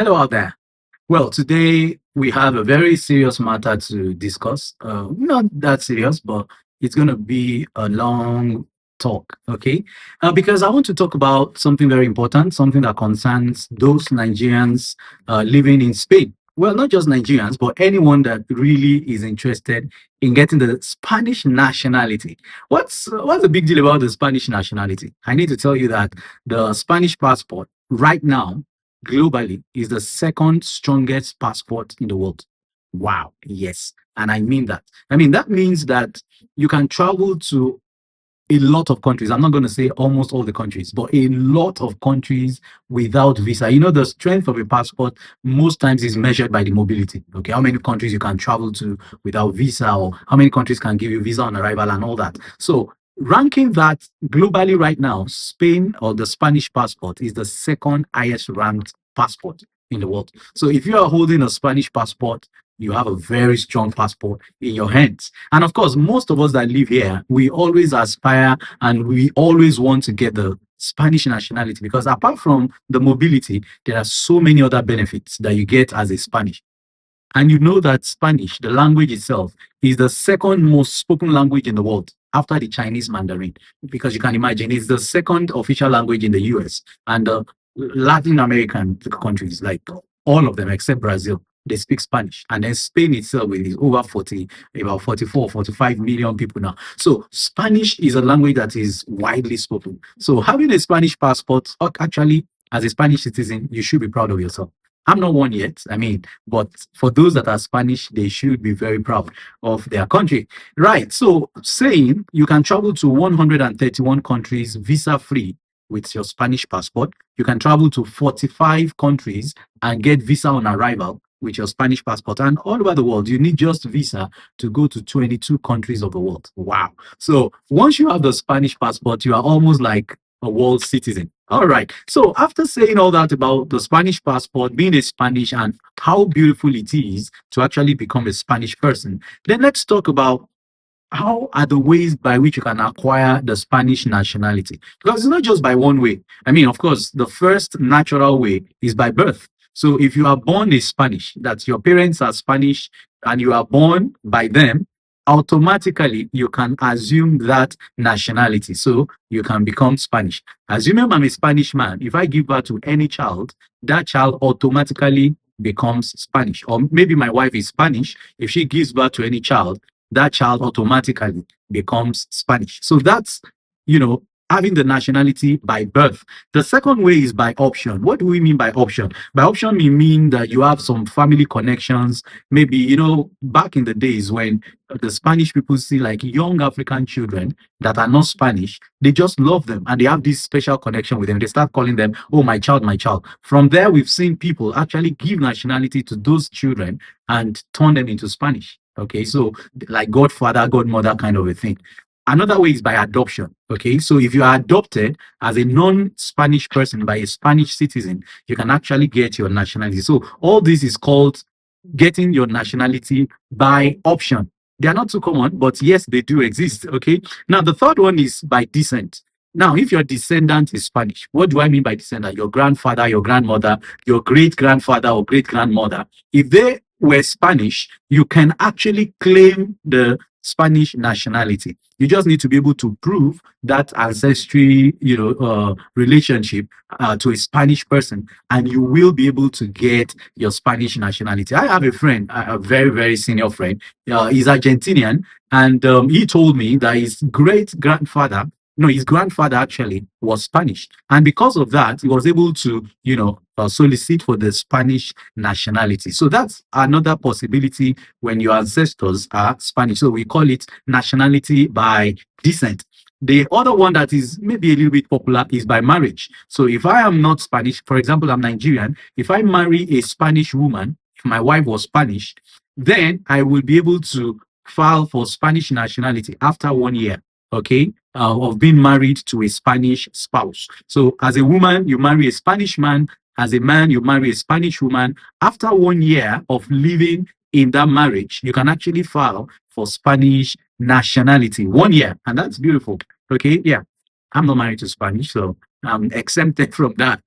Hello out there. Well, today we have a very serious matter to discuss. Not that serious, but it's going to be a long talk, okay? Because I want to talk about something very important, something that concerns those Nigerians living in Spain. Well, not just Nigerians, but anyone that really is interested in getting the Spanish nationality. What's the big deal about the Spanish nationality? I need to tell you that the Spanish passport right now globally is the second strongest passport in the world. Wow. Yes. And I mean that. That means that you can travel to a lot of countries. I'm not going to say almost all the countries, but a lot of countries without visa. You know, the strength of a passport most times is measured by the mobility. Okay. How many countries you can travel to without visa, or how many countries can give you visa on arrival and all that. So, ranking that globally right now, Spain or the Spanish passport is the second highest ranked passport in the world. So, if you are holding a Spanish passport, you have a very strong passport in your hands. And of course, most of us that live here, we always aspire and we always want to get the Spanish nationality, because apart from the mobility, there are so many other benefits that you get as a Spanish. And you know that Spanish, the language itself, is the second most spoken language in the world after the Chinese Mandarin. Because you can imagine, it's the second official language in the US and the Latin American countries, like all of them except Brazil. They speak Spanish. And then Spain itself is over 40, about 44, 45 million people now. So Spanish is a language that is widely spoken. So having a Spanish passport, actually, as a Spanish citizen, you should be proud of yourself. I'm not one yet. But for those that are Spanish, they should be very proud of their country. Right. So saying you can travel to 131 countries visa free with your Spanish passport. You can travel to 45 countries and get visa on arrival with your Spanish passport. And all over the world, you need just visa to go to 22 countries of the world. Wow. So once you have the Spanish passport, you are almost like a world citizen. All right. So after saying all that about the Spanish passport, being a Spanish, and how beautiful it is to actually become a Spanish person, then let's talk about how are the ways by which you can acquire the Spanish nationality? Because it's not just by one way. Of course, the first natural way is by birth. So if you are born a Spanish, that your parents are Spanish and you are born by them, automatically you can assume that nationality. So you can become Spanish. Assuming I'm a Spanish man, if I give birth to any child, that child automatically becomes Spanish. Or maybe my wife is Spanish. If she gives birth to any child, that child automatically becomes Spanish. So that's, having the nationality by birth. The second way is by option. What do we mean by option? By option, we mean that you have some family connections. Maybe, back in the days when the Spanish people see like young African children that are not Spanish, they just love them and they have this special connection with them. They start calling them, oh, my child, my child. From there, we've seen people actually give nationality to those children and turn them into Spanish. Okay, so like godfather, godmother kind of a thing. Another way is by adoption. Okay, so if you are adopted as a non-Spanish person by a Spanish citizen, you can actually get your nationality. So all this is called getting your nationality by option. They are not too common, but yes, they do exist. Okay, now the third one is by descent. Now, if your descendant is Spanish, what do I mean by descendant? Your grandfather, your grandmother, your great grandfather or great grandmother, if they were Spanish, you can actually claim the Spanish nationality. You just need to be able to prove that ancestry, relationship to a Spanish person, and you will be able to get your Spanish nationality. I have a friend, a very, very senior friend. He's Argentinian, and he told me that his great grandfather, no, his grandfather actually was Spanish. And because of that, he was able to, solicit for the Spanish nationality. So that's another possibility when your ancestors are Spanish. So we call it nationality by descent. The other one that is maybe a little bit popular is by marriage. So if I am not Spanish, for example, I'm Nigerian, if I marry a Spanish woman, if my wife was Spanish, then I will be able to file for Spanish nationality after 1 year. Okay, of being married to a Spanish spouse. So as a woman, you marry a Spanish man. As a man, you marry a Spanish woman. After 1 year of living in that marriage, you can actually file for Spanish nationality. 1 year. And that's beautiful. Okay, yeah. I'm not married to Spanish, so I'm exempted from that.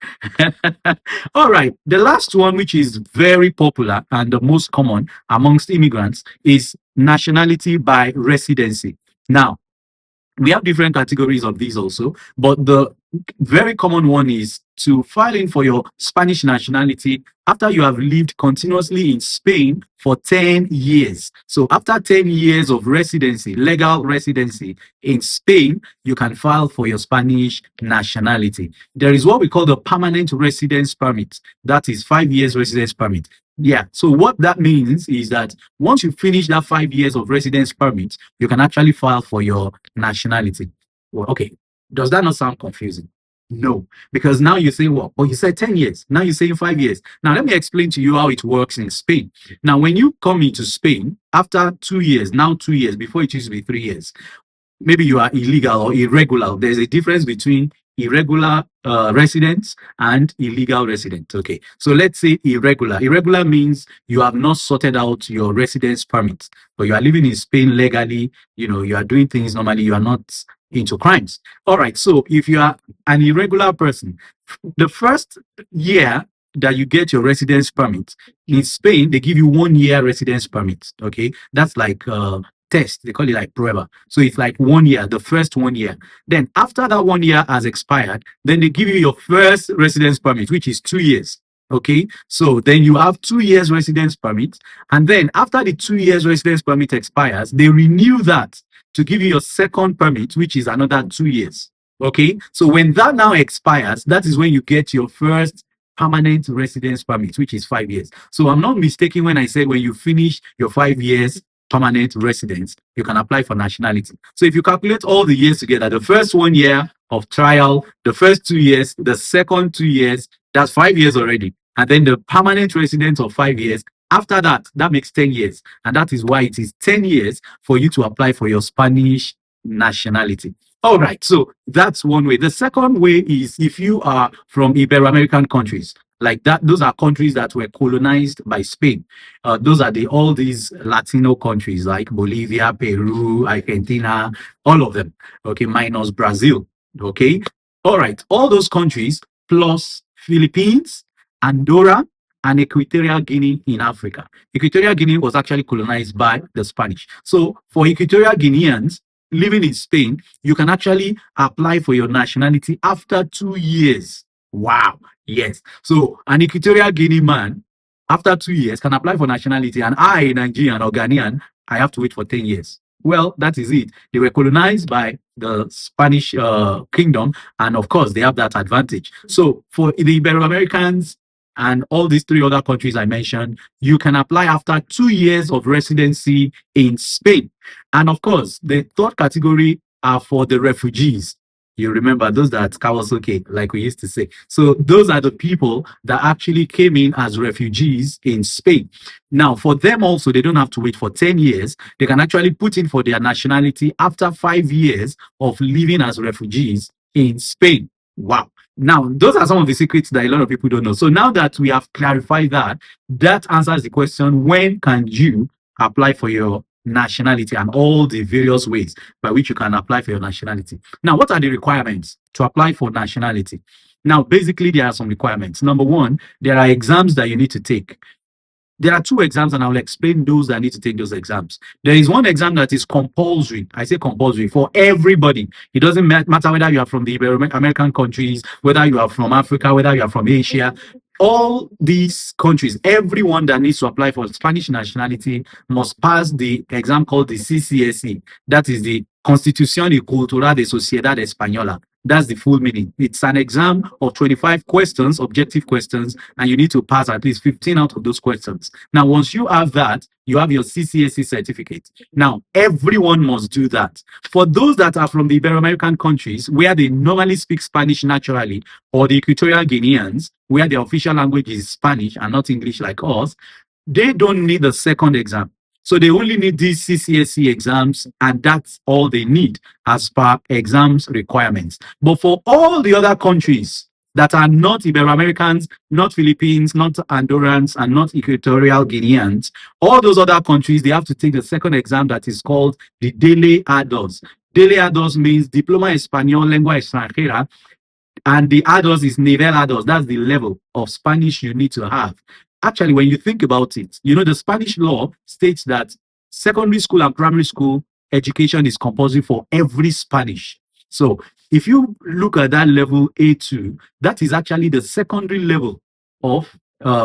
All right. The last one, which is very popular and the most common amongst immigrants, is nationality by residency. Now, we have different categories of these also, but the very common one is to file in for your Spanish nationality after you have lived continuously in Spain for 10 years. So after 10 years of residency, legal residency in Spain, you can file for your Spanish nationality. There is what we call the permanent residence permit. That is 5 years residence permit. Yeah. So what that means is that once you finish that 5 years of residence permit, you can actually file for your nationality. Well, okay. Does that not sound confusing? No, because now you say, well, you said 10 years. Now you're saying 5 years. Now, let me explain to you how it works in Spain. Now, when you come into Spain after 2 years, now 2 years, before it used to be 3 years, maybe you are illegal or irregular. There's a difference between irregular residents and illegal residents. Okay, so let's say irregular. Irregular means you have not sorted out your residence permit, but you are living in Spain legally. You know, you are doing things normally. You are not into crimes. All right. So if you are an irregular person, the first year that you get your residence permit in Spain, they give you 1 year residence permit. Okay, that's like test. They call it like prueba. So it's like 1 year, the first 1 year. Then after that 1 year has expired, then they give you your first residence permit, which is 2 years. Okay, so then you have 2 years residence permit, and then after the 2 years residence permit expires, they renew that to give you your second permit, which is another 2 years. Okay, so when that now expires, that is when you get your first permanent residence permit, which is 5 years. So I'm not mistaken when I say when you finish your 5 years permanent residence, you can apply for nationality. So if you calculate all the years together, the first 1 year of trial, the first 2 years, the second 2 years, that's 5 years already. And then the permanent residence of 5 years. After that, that makes 10 years. And that is why it is 10 years for you to apply for your Spanish nationality. All right, so that's one way. The second way is if you are from Ibero-American countries, like that, those are countries that were colonized by Spain. Those are all these Latino countries like Bolivia, Peru, Argentina, all of them. Okay, minus Brazil. Okay, all right, all those countries plus Philippines, Andorra, and Equatorial Guinea in Africa. Equatorial Guinea was actually colonized by the Spanish. So for Equatorial Guineans living in Spain, you can actually apply for your nationality after 2 years. Wow. Yes. So an Equatorial Guinea man, after 2 years, can apply for nationality. And I, Nigerian or Ghanaian, I have to wait for 10 years. Well, that is it. They were colonized by the Spanish kingdom. And of course, they have that advantage. So for the Ibero-Americans and all these three other countries I mentioned, you can apply after 2 years of residency in Spain. And of course, the third category are for the refugees. You remember those that Kawasaki, like we used to say. So those are the people that actually came in as refugees in Spain. Now, for them also, they don't have to wait for 10 years. They can actually put in for their nationality after 5 years of living as refugees in Spain. Wow. Now, those are some of the secrets that a lot of people don't know. So now that we have clarified that, that answers the question, when can you apply for your nationality and all the various ways by which you can apply for your nationality. Now, what are the requirements to apply for nationality? Now, basically, there are some requirements. Number one, there are exams that you need to take. There are two exams, and I will explain those that need to take those exams. There is one exam that is compulsory. I say compulsory for everybody. It doesn't matter whether you are from the American countries, whether you are from Africa, whether you are from Asia. All these countries, everyone that needs to apply for Spanish nationality must pass the exam called the CCSE. That is the Constitución y Cultura de Sociedad Española. That's the full meaning. It's an exam of 25 questions, objective questions, and you need to pass at least 15 out of those questions. Now, once you have that, you have your CCSE certificate. Now, everyone must do that. For those that are from the Ibero-American countries, where they normally speak Spanish naturally, or the Equatorial Guineans, where their official language is Spanish and not English like us, they don't need the second exam. So they only need these CCSE exams, and that's all they need as per exams requirements. But for all the other countries that are not Ibero-Americans, not Philippines, not Andorrans, and not Equatorial Guineans, all those other countries, they have to take the second exam that is called the DELE A2. DELE A2 means Diploma Español Lengua Extranjera. And the adults is nivel adults. That's the level of Spanish you need to have. Actually, when you think about it, you know, the Spanish law states that secondary school and primary school education is compulsory for every Spanish. So if you look at that level A2, that is actually the secondary level of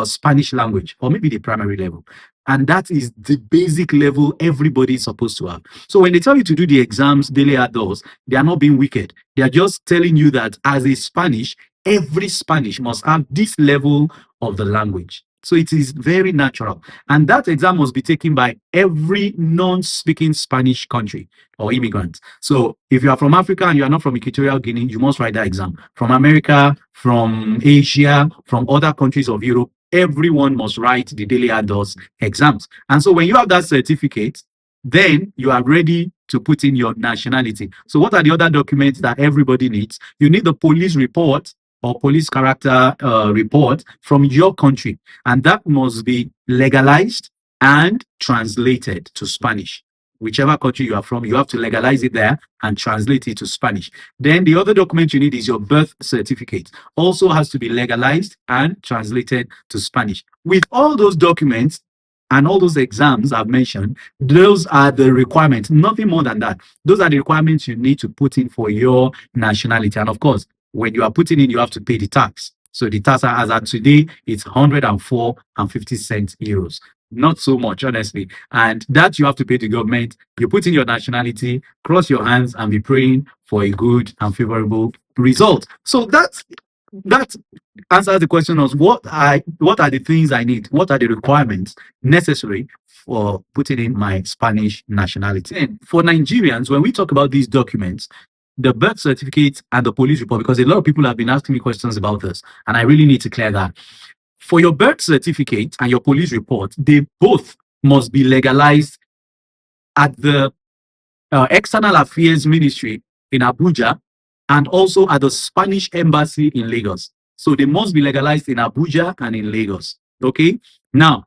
Spanish language, or maybe the primary level. And that is the basic level everybody is supposed to have. So when they tell you to do the exams, daily adults, they are not being wicked. They are just telling you that as a Spanish, every Spanish must have this level of the language. So it is very natural. And that exam must be taken by every non speaking Spanish country or immigrant. So if you are from Africa and you are not from Equatorial Guinea, you must write that exam. From America, from Asia, from other countries of Europe, everyone must write the daily adults exams. And so when you have that certificate, then you are ready to put in your nationality. So what are the other documents that everybody needs? You need the police report or police character report from your country, and that must be legalized and translated to Spanish. Whichever country you are from, you have to legalize it there and translate it to Spanish. Then the other document you need is your birth certificate. Also has to be legalized and translated to Spanish. With all those documents, and all those exams I've mentioned, those are the requirements, nothing more than that. Those are the requirements you need to put in for your nationality. And of course, when you are putting in, you have to pay the tax. So the tax as at today, it's 104 and 50 cents euros. Not so much, honestly. And that you have to pay the government. You put in your nationality, cross your hands, and be praying for a good and favorable result. So that answers the question of what are the things I need, what are the requirements necessary for putting in my Spanish nationality. And for Nigerians, when we talk about these documents, the birth certificate and the police report, because a lot of people have been asking me questions about this, and I really need to clear that. For your birth certificate and your police report, they both must be legalized at the External Affairs Ministry in Abuja and also at the Spanish Embassy in Lagos. So they must be legalized in Abuja and in Lagos. Okay. Now,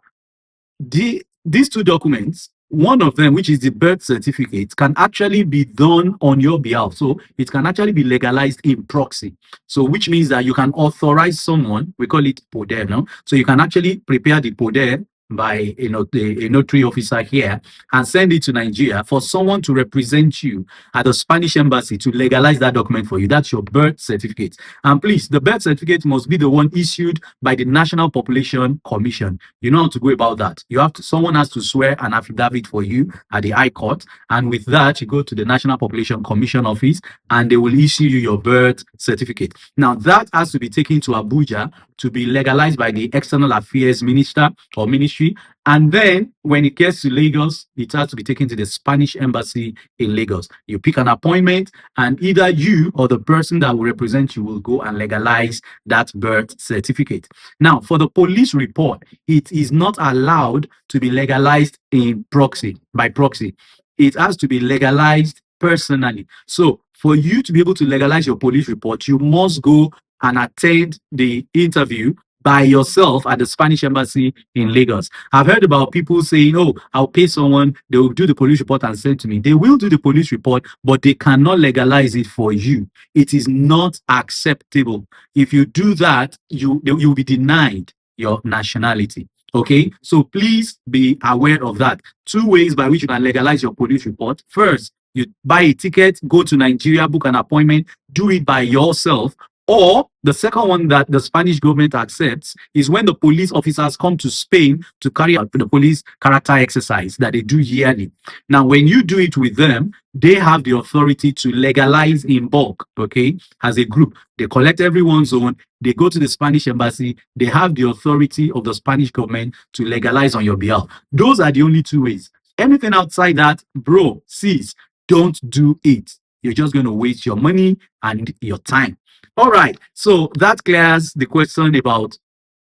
these two documents, one of them, which is the birth certificate, can actually be done on your behalf. So it can actually be legalized in proxy. So which means that you can authorize someone, we call it poder, no? So you can actually prepare the poder by a notary officer here and send it to Nigeria for someone to represent you at the Spanish embassy to legalize that document for you. That's your birth certificate. And please, the birth certificate must be the one issued by the National Population Commission. You know how to go about that. You have to, someone has to swear an affidavit for you at the High Court. And with that, you go to the National Population Commission office and they will issue you your birth certificate. Now, that has to be taken to Abuja to be legalized by the External Affairs Minister or Ministry. And then when it gets to Lagos, it has to be taken to the Spanish Embassy in Lagos. You pick an appointment, and either you or the person that will represent you will go and legalize that birth certificate. Now, for the police report, it is not allowed to be legalized in proxy, by proxy. It has to be legalized personally. So for you to be able to legalize your police report, you must go and attend the interview by yourself at the Spanish embassy in Lagos. I've heard about people saying, oh, I'll pay someone, they will do the police report and send it to me. They will do the police report, but they cannot legalize it for you. It is not acceptable. If you do that, you'll be denied your nationality. Okay, so please be aware of that. Two ways by which you can legalize your police report. First, you buy a ticket, go to Nigeria, book an appointment, do it by yourself. Or the second one that the Spanish government accepts is when the police officers come to Spain to carry out the police character exercise that they do yearly. Now, when you do it with them, they have the authority to legalize in bulk, okay, as a group. They collect everyone's own, they go to the Spanish embassy, they have the authority of the Spanish government to legalize on your behalf. Those are the only two ways. Anything outside that, bro, sis, don't do it. You're just going to waste your money and your time. All right, so that clears the question about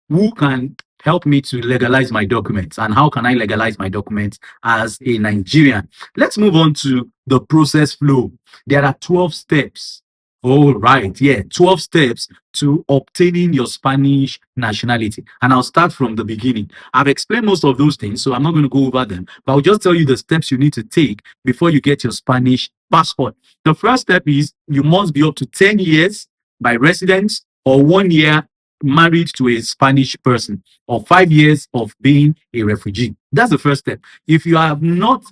who can help me to legalize my documents and how can I legalize my documents as a Nigerian. Let's move on to the process flow. There are 12 steps. All right, yeah, 12 steps to obtaining your Spanish nationality. And I'll start from the beginning. I've explained most of those things, so I'm not going to go over them, but I'll just tell you the steps you need to take before you get your Spanish passport. The first step is you must be up to 10 years by residence, or 1 year married to a Spanish person, or 5 years of being a refugee. That's the first step. If you have not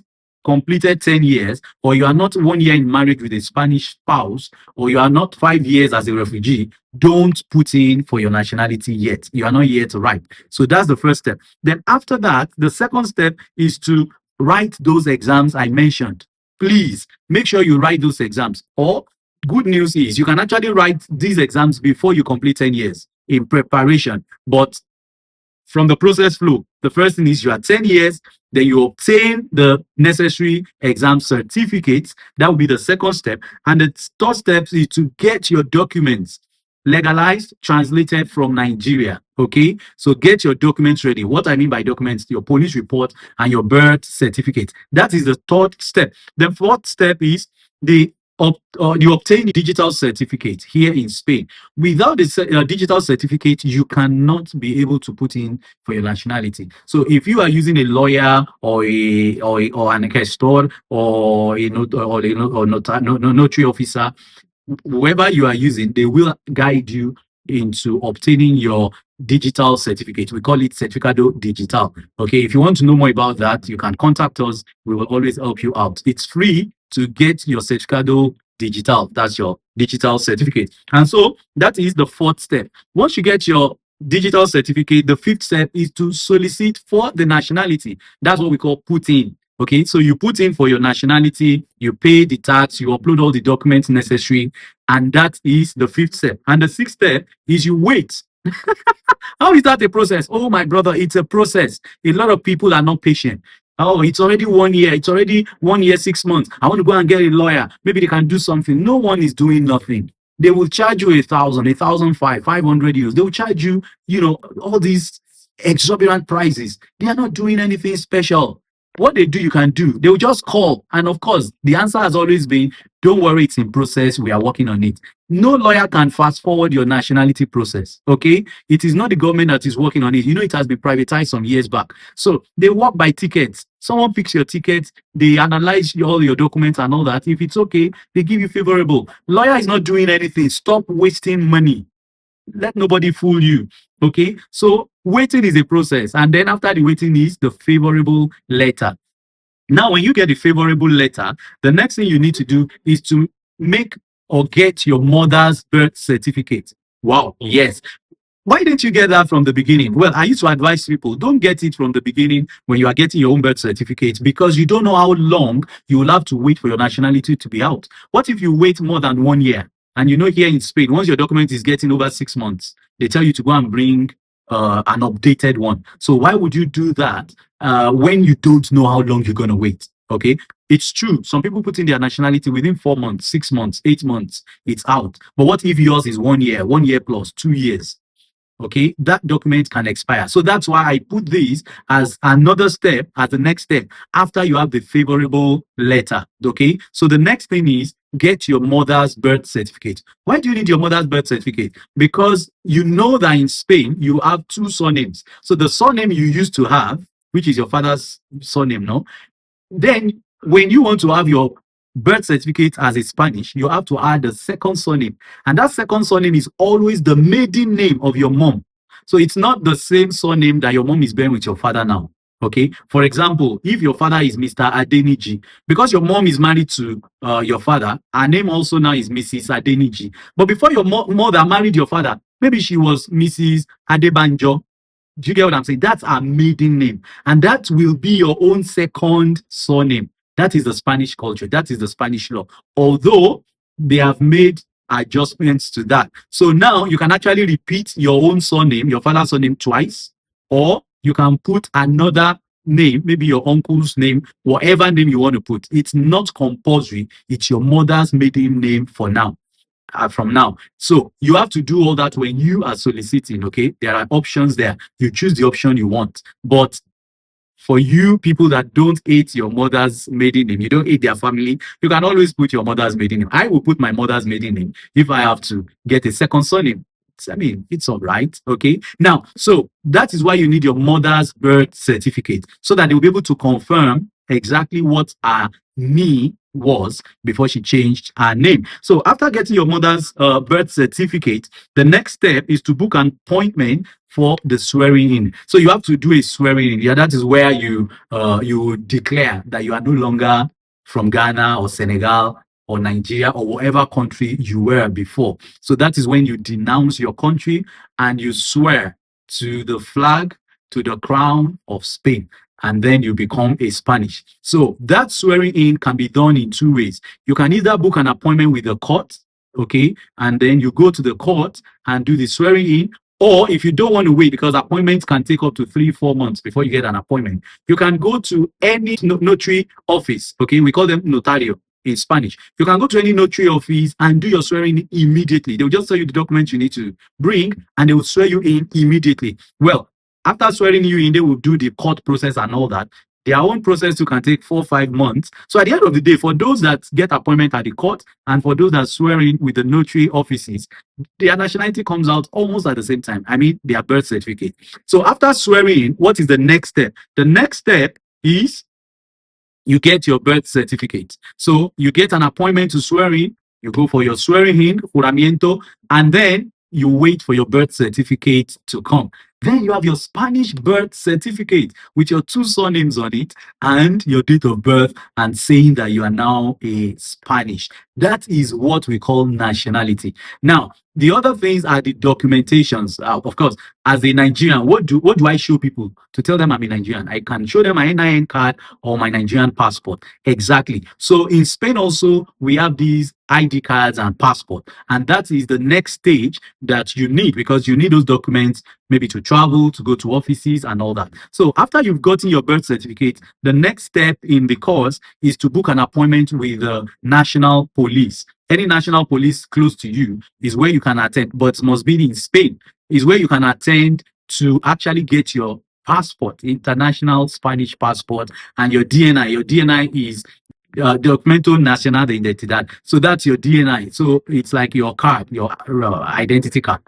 completed 10 years, or you are not 1 year in marriage with a Spanish spouse, or you are not 5 years as a refugee, don't put in for your nationality yet. You are not yet ripe. So that's the first step. Then after that, the second step is to write those exams I mentioned. Please make sure you write those exams. Or good news is you can actually write these exams before you complete 10 years in preparation. But from the process flow, the first thing is you are 10 years, then you obtain the necessary exam certificates. That will be the second step. And the third step is to get your documents legalized, translated from Nigeria. Okay, so get your documents ready. What I mean by documents, your police report and your birth certificate. That is the third step. The fourth step is the you obtain digital certificate here in Spain. Without the digital certificate, you cannot be able to put in for your nationality. So if you are using a lawyer or an investor or a notary officer, whoever you are using, they will guide you into obtaining your digital certificate. We call it Certificado Digital. Okay, if you want to know more about that, you can contact us. We will always help you out. It's free to get your Certificado Digital. That's your digital certificate. And so that is the fourth step. Once you get your digital certificate, the fifth step is to solicit for the nationality. That's what we call put in. Okay, so you put in for your nationality, you pay the tax, you upload all the documents necessary, and that is the fifth step. And the sixth step is you wait. How is that a process? Oh, my brother, it's a process. A lot of people are not patient. Oh, it's already 1 year. It's already 1 year, 6 months. I want to go and get a lawyer. Maybe they can do something. No one is doing nothing. They will charge you 1,000, 1,005, 500 euros. They will charge you, all these exorbitant prices. They are not doing anything special. What they do, you can do. They will just call. And of course, the answer has always been, don't worry, it's in process. We are working on it. No lawyer can fast forward your nationality process. Okay. It is not the government that is working on it. It has been privatized some years back. So they work by tickets. Someone picks your ticket. They analyze all your documents and all that. If it's okay, they give you favorable. Lawyer is not doing anything. Stop wasting money. Let nobody fool you. Okay, so waiting is a process, and then after the waiting is the favorable letter. Now, when you get the favorable letter, the next thing you need to do is to make or get your mother's birth certificate. Wow, yes. Why didn't you get that from the beginning? Well, I used to advise people, don't get it from the beginning when you are getting your own birth certificate, because you don't know how long you will have to wait for your nationality to be out. What if you wait more than 1 year? And here in Spain, once your document is getting over 6 months, they tell you to go and bring an updated one. So why would you do that when you don't know how long you're going to wait? Okay, it's true. Some people put in their nationality within 4 months, 6 months, 8 months, it's out. But what if yours is 1 year, 1 year plus 2 years? Okay, that document can expire. So that's why I put this as another step, as the next step after you have the favorable letter. Okay, so the next thing is get your mother's birth certificate. Why do you need your mother's birth certificate? Because you know that in Spain you have two surnames. So the surname you used to have, which is your father's surname, no? Then when you want to have your birth certificate as a Spanish, you have to add a second surname. And that second surname is always the maiden name of your mom. So it's not the same surname that your mom is bearing with your father now. Okay. For example, if your father is Mr. Adeniji, because your mom is married to your father, her name also now is Mrs. Adeniji. But before your mother married your father, maybe she was Mrs. Adebanjo. Do you get what I'm saying? That's her maiden name. And that will be your own second surname. That is the Spanish culture. That is the Spanish law. Although they have made adjustments to that. So now you can actually repeat your own surname, your father's surname twice, or you can put another name, maybe your uncle's name, whatever name you want to put. It's not compulsory. It's your mother's maiden name for now. From now. So you have to do all that when you are soliciting. Okay, there are options there. You choose the option you want. But for you people that don't hate your mother's maiden name, you don't hate their family, you can always put your mother's maiden name. I will put my mother's maiden name if I have to get a second surname. I mean, it's all right. Okay. Now, so that is why you need your mother's birth certificate, so that they will be able to confirm exactly what her knee was before she changed her name. So after getting your mother's birth certificate, the next step is to book an appointment for the swearing in. So you have to do a swearing in. Yeah, that is where you declare that you are no longer from Ghana or Senegal or Nigeria or whatever country you were before. So that is when you denounce your country and you swear to the flag, to the crown of Spain, and then you become a Spanish. So that swearing in can be done in two ways. You can either book an appointment with the court, okay, and then you go to the court and do the swearing in. Or if you don't want to wait, because appointments can take up to 3-4 months before you get an appointment, you can go to any notary office. Okay, we call them notario in Spanish. You can go to any notary office and do your swearing in immediately. They'll just tell you the documents you need to bring, and they will swear you in immediately. Well, after swearing you in, they will do the court process and all that. Their own process too can take 4-5 months. So at the end of the day, for those that get appointment at the court and for those that swear in with the notary offices, their nationality comes out almost at the same time. I mean, their birth certificate. So after swearing in, what is the next step? The next step is you get your birth certificate. So you get an appointment to swear in, you go for your swearing in, juramiento, and then you wait for your birth certificate to come. Then you have your Spanish birth certificate with your two surnames on it and your date of birth and saying that you are now a Spanish. That is what we call nationality. Now, the other things are the documentations. Of course, as a Nigerian, what do I show people to tell them I'm a Nigerian? I can show them my NIN card or my Nigerian passport. Exactly. So in Spain also, we have these ID cards and passport. And that is the next stage that you need, because you need those documents maybe to travel, to go to offices and all that. So after you've gotten your birth certificate, the next step in the course is to book an appointment with the national police. Any national police close to you is where you can attend, but must be in Spain, is where you can attend to actually get your passport, international Spanish passport, and your DNI. Your DNI is Documento Nacional de Identidad. So that's your DNI. So it's like your card, your identity card.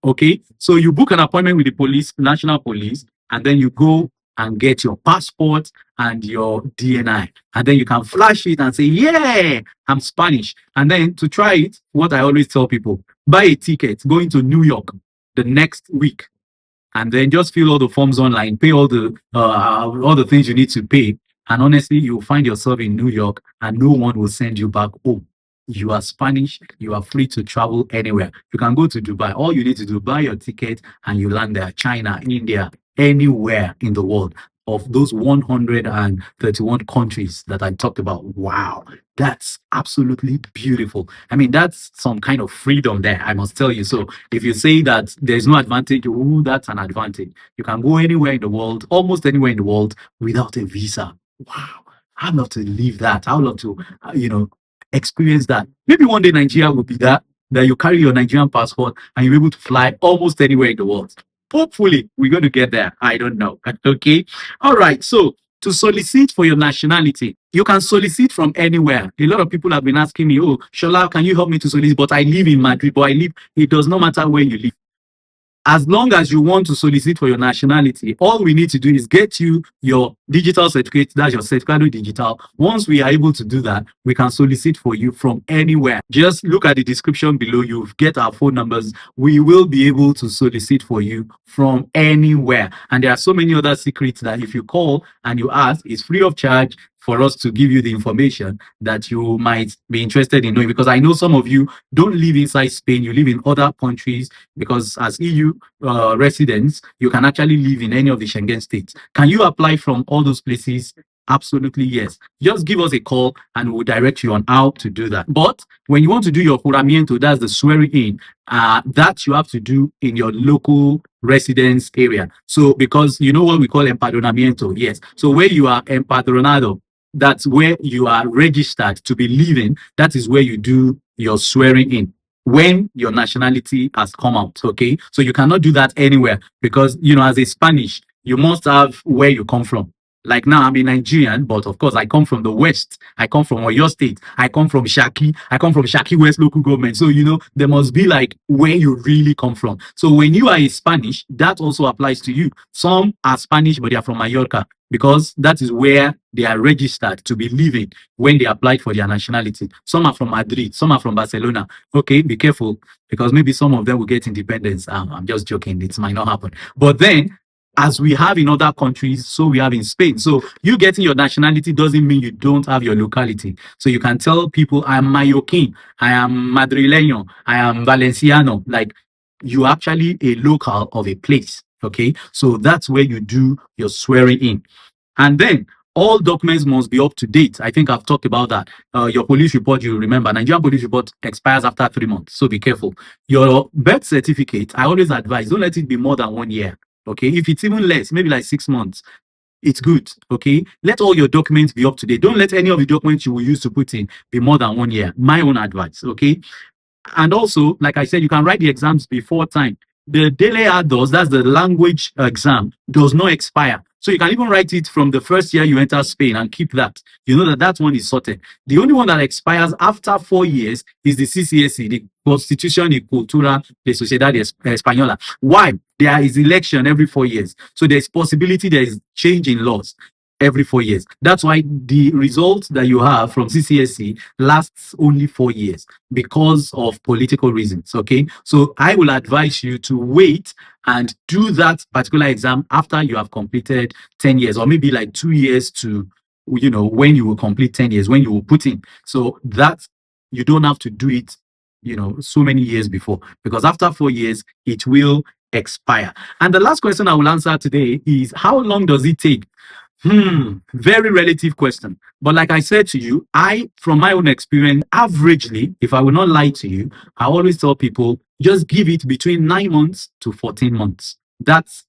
Okay. So you book an appointment with the police, national police, and then you go and get your passport and your DNI. And then you can flash it and say, yeah, I'm Spanish. And then to try it, what I always tell people, buy a ticket, going to New York the next week, and then just fill all the forms online, pay all the things you need to pay, and honestly, you'll find yourself in New York, and no one will send you back home. You are Spanish. You are free to travel anywhere. You can go to Dubai. All you need to do, buy your ticket, and you land there. China, India, anywhere in the world. Of those 131 countries that I talked about, wow, that's absolutely beautiful. I mean, that's some kind of freedom there, I must tell you. So if you say that there's no advantage, oh, that's an advantage. You can go anywhere in the world, almost anywhere in the world, without a visa. Wow, I'd love to live that. I'd love to, experience that. Maybe one day Nigeria will be that you carry your Nigerian passport and you're able to fly almost anywhere in the world. Hopefully, we're going to get there. I don't know. Okay. All right. So to solicit for your nationality, you can solicit from anywhere. A lot of people have been asking me, oh, Shola, can you help me to solicit? But I live in Madrid, it does not matter where you live. As long as you want to solicit for your nationality, all we need to do is get you your digital certificate, that's your certificado digital. Once we are able to do that, we can solicit for you from anywhere. Just look at the description below. You get our phone numbers. We will be able to solicit for you from anywhere. And there are so many other secrets that if you call and you ask, it's free of charge for us to give you the information that you might be interested in knowing. Because I know some of you don't live inside Spain, you live in other countries, because as EU residents, you can actually live in any of the Schengen states. Can you apply from all those places? Absolutely, yes. Just give us a call and we'll direct you on how to do that. But when you want to do your juramiento, that's the swearing in, that you have to do in your local residence area. So because you know what we call empadronamiento, yes. So where you are empadronado, that's where you are registered to be living. That is where you do your swearing in when your nationality has come out. Okay. So you cannot do that anywhere because, as a Spanish, you must have where you come from. Like now, I'm a Nigerian, but of course, I come from the West. I come from Oyo State. I come from Shaki. I come from Shaki West local government. So, there must be like where you really come from. So, when you are a Spanish, that also applies to you. Some are Spanish, but they are from Mallorca because that is where they are registered to be living when they applied for their nationality. Some are from Madrid. Some are from Barcelona. Okay, be careful because maybe some of them will get independence. I'm just joking. It might not happen. But then, as we have in other countries, so we have in Spain. So you getting your nationality doesn't mean you don't have your locality. So you can tell people, I am Mallorquin, I am Madrileño, I am Valenciano. Like you actually a local of a place. Okay. So that's where you do your swearing in. And then all documents must be up to date. I think I've talked about that. Your police report, you remember, Nigerian police report expires after 3 months. So be careful. Your birth certificate, I always advise, don't let it be more than 1 year. Okay. If it's even less, maybe like 6 months, it's good. Okay. Let all your documents be up to date. Don't let any of the documents you will use to put in be more than 1 year. My own advice. Okay. And also, like I said, you can write the exams before time. The daily does, that's the language exam, does not expire. So you can even write it from the first year you enter Spain and keep that. You know that that one is sorted. The only one that expires after 4 years is the CCSE, the Constitution y Cultura de Sociedad Española. Why? There is election every 4 years. So there's possibility there is change in laws every 4 years. That's why the result that you have from CCSE lasts only 4 years because of political reasons. Okay. So I will advise you to wait and do that particular exam after you have completed 10 years, or maybe like 2 years to, when you will complete 10 years, when you will put in. So that you don't have to do it, so many years before, because after 4 years, it will expire. And the last question I will answer today is, how long does it take? Very relative question. But like I said to you, from my own experience, averagely, if I will not lie to you, I always tell people just give it between 9 months to 14 months. That's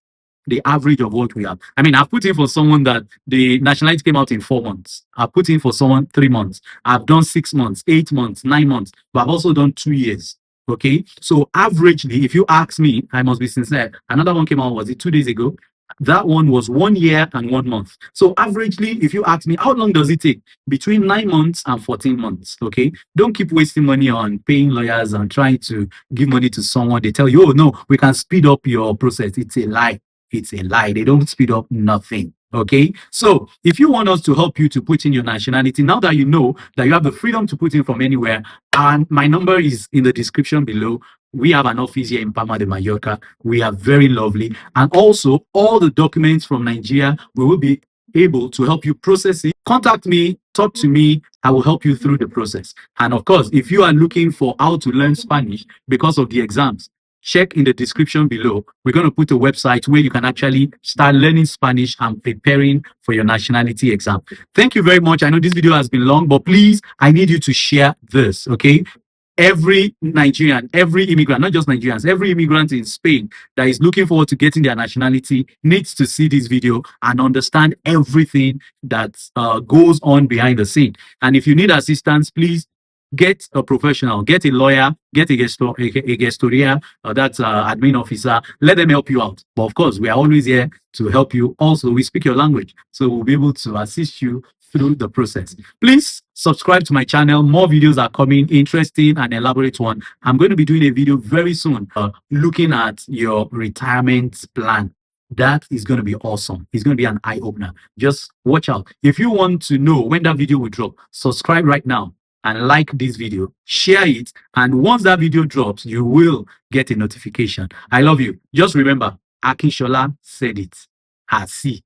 the average of what we have. I mean, I've put in for someone that the nationality came out in 4 months. I've put in for someone 3 months. I've done 6 months, 8 months, 9 months, but I've also done 2 years. Okay. So averagely, if you ask me, I must be sincere. Another one came out, was it 2 days ago? That one was 1 year and 1 month. So averagely, if you ask me, how long does it take? Between 9 months and 14 months. Okay. Don't keep wasting money on paying lawyers and trying to give money to someone. They tell you, oh no, we can speed up your process. It's a lie. It's a lie. They don't speed up nothing. Okay. So if you want us to help you to put in your nationality, now that you know that you have the freedom to put in from anywhere, and my number is in the description below. We have an office here in Palma de Mallorca. We are very lovely. And also, all the documents from Nigeria, we will be able to help you process it. Contact me, talk to me. I will help you through the process. And of course, if you are looking for how to learn Spanish because of the exams, check in the description below. We're going to put a website where you can actually start learning Spanish and preparing for your nationality exam. Thank you very much. I know this video has been long, but please, I need you to share this, okay? Every Nigerian, every immigrant, not just Nigerians, every immigrant in Spain that is looking forward to getting their nationality needs to see this video and understand everything that goes on behind the scene. And if you need assistance, please get a professional, get a lawyer, get a gestoria, that's admin officer. Let them help you out. But of course, we are always here to help you. Also, we speak your language, so we'll be able to assist you through the process. Please subscribe to my channel. More videos are coming, interesting and elaborate one. I'm going to be doing a video very soon looking at your retirement plan. That is going to be awesome. It's going to be an eye-opener. Just watch out. If you want to know when that video will drop, subscribe right now and like this video, share it, and once that video drops, you will get a notification. I love you. Just remember, Akinshola said it. I see.